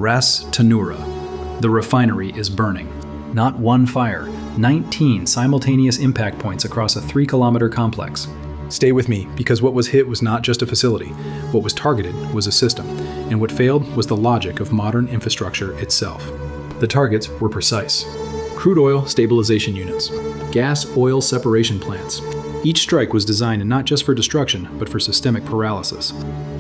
Ras Tanura. The refinery is burning. Not one fire, 19 simultaneous impact points across a 3-kilometer complex. Stay with me, because what was hit was not just a facility. What was targeted was a system, and what failed was the logic of modern infrastructure itself. The targets were precise. Crude oil stabilization units, gas-oil separation plants. Each strike was designed not just for destruction, but for systemic paralysis.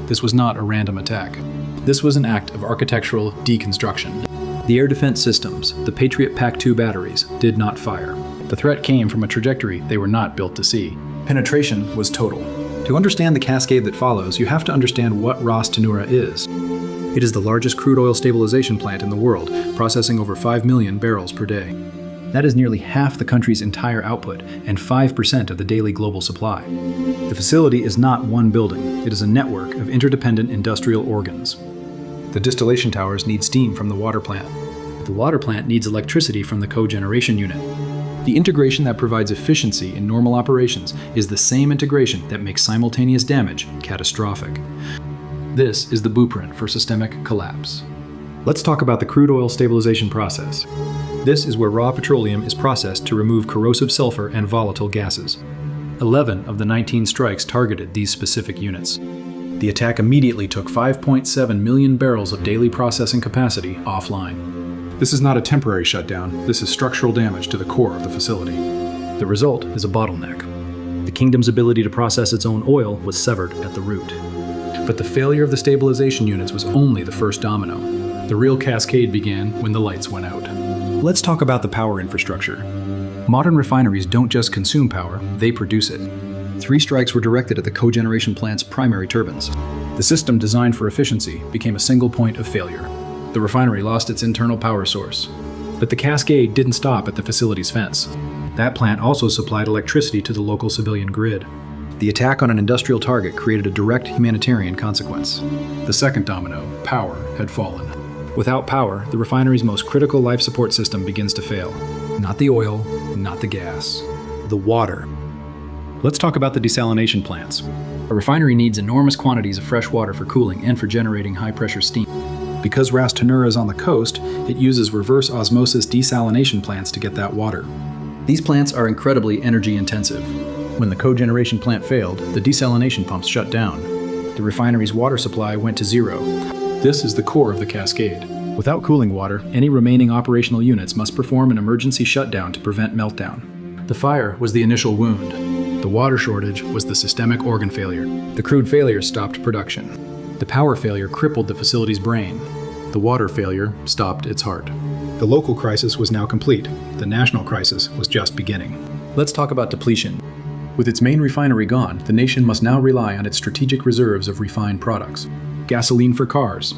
This was not a random attack. This was an act of architectural deconstruction. The air defense systems, the Patriot PAC-2 batteries, did not fire. The threat came from a trajectory they were not built to see. Penetration was total. To understand the cascade that follows, you have to understand what Ras Tanura is. It is the largest crude oil stabilization plant in the world, processing over 5 million barrels per day. That is nearly half the country's entire output and 5% of the daily global supply. The facility is not one building, it is a network of interdependent industrial organs. The distillation towers need steam from the water plant. The water plant needs electricity from the cogeneration unit. The integration that provides efficiency in normal operations is the same integration that makes simultaneous damage catastrophic. This is the blueprint for systemic collapse. Let's talk about the crude oil stabilization process. This is where raw petroleum is processed to remove corrosive sulfur and volatile gases. 11 of the 19 strikes targeted these specific units. The attack immediately took 5.7 million barrels of daily processing capacity offline. This is not a temporary shutdown, this is structural damage to the core of the facility. The result is a bottleneck. The kingdom's ability to process its own oil was severed at the root. But the failure of the stabilization units was only the first domino. The real cascade began when the lights went out. Let's talk about the power infrastructure. Modern refineries don't just consume power, they produce it. 3 strikes were directed at the cogeneration plant's primary turbines. The system designed for efficiency became a single point of failure. The refinery lost its internal power source. But the cascade didn't stop at the facility's fence. That plant also supplied electricity to the local civilian grid. The attack on an industrial target created a direct humanitarian consequence. The second domino, power, had fallen. Without power, the refinery's most critical life support system begins to fail. Not the oil, not the gas, the water. Let's talk about the desalination plants. A refinery needs enormous quantities of fresh water for cooling and for generating high-pressure steam. Because Ras Tanura is on the coast, it uses reverse osmosis desalination plants to get that water. These plants are incredibly energy-intensive. When the cogeneration plant failed, the desalination pumps shut down. The refinery's water supply went to zero. This is the core of the cascade. Without cooling water, any remaining operational units must perform an emergency shutdown to prevent meltdown. The fire was the initial wound. The water shortage was the systemic organ failure. The crude failure stopped production. The power failure crippled the facility's brain. The water failure stopped its heart. The local crisis was now complete. The national crisis was just beginning. Let's talk about depletion. With its main refinery gone, the nation must now rely on its strategic reserves of refined products. Gasoline for cars,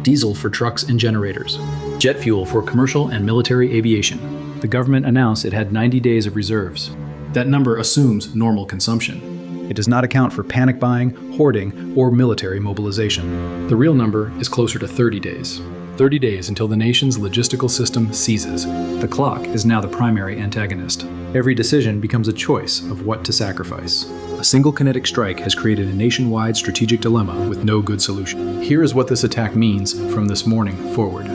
diesel for trucks and generators, jet fuel for commercial and military aviation. The government announced it had 90 days of reserves. That number assumes normal consumption. It does not account for panic buying, hoarding, or military mobilization. The real number is closer to 30 days. 30 days until the nation's logistical system seizes. The clock is now the primary antagonist. Every decision becomes a choice of what to sacrifice. A single kinetic strike has created a nationwide strategic dilemma with no good solution. Here is what this attack means from this morning forward.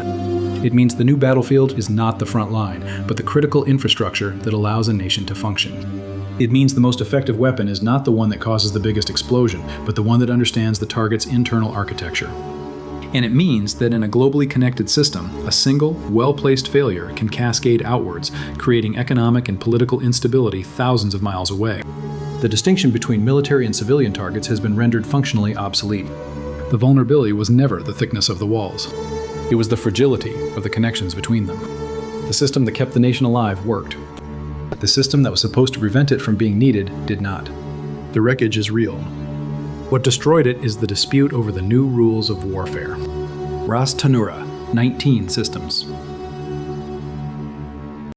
It means the new battlefield is not the front line, but the critical infrastructure that allows a nation to function. It means the most effective weapon is not the one that causes the biggest explosion, but the one that understands the target's internal architecture. And it means that in a globally connected system, a single, well-placed failure can cascade outwards, creating economic and political instability thousands of miles away. The distinction between military and civilian targets has been rendered functionally obsolete. The vulnerability was never the thickness of the walls. It was the fragility of the connections between them. The system that kept the nation alive worked. The system that was supposed to prevent it from being needed did not. The wreckage is real. What destroyed it is the dispute over the new rules of warfare. Ras Tanura, 19 systems.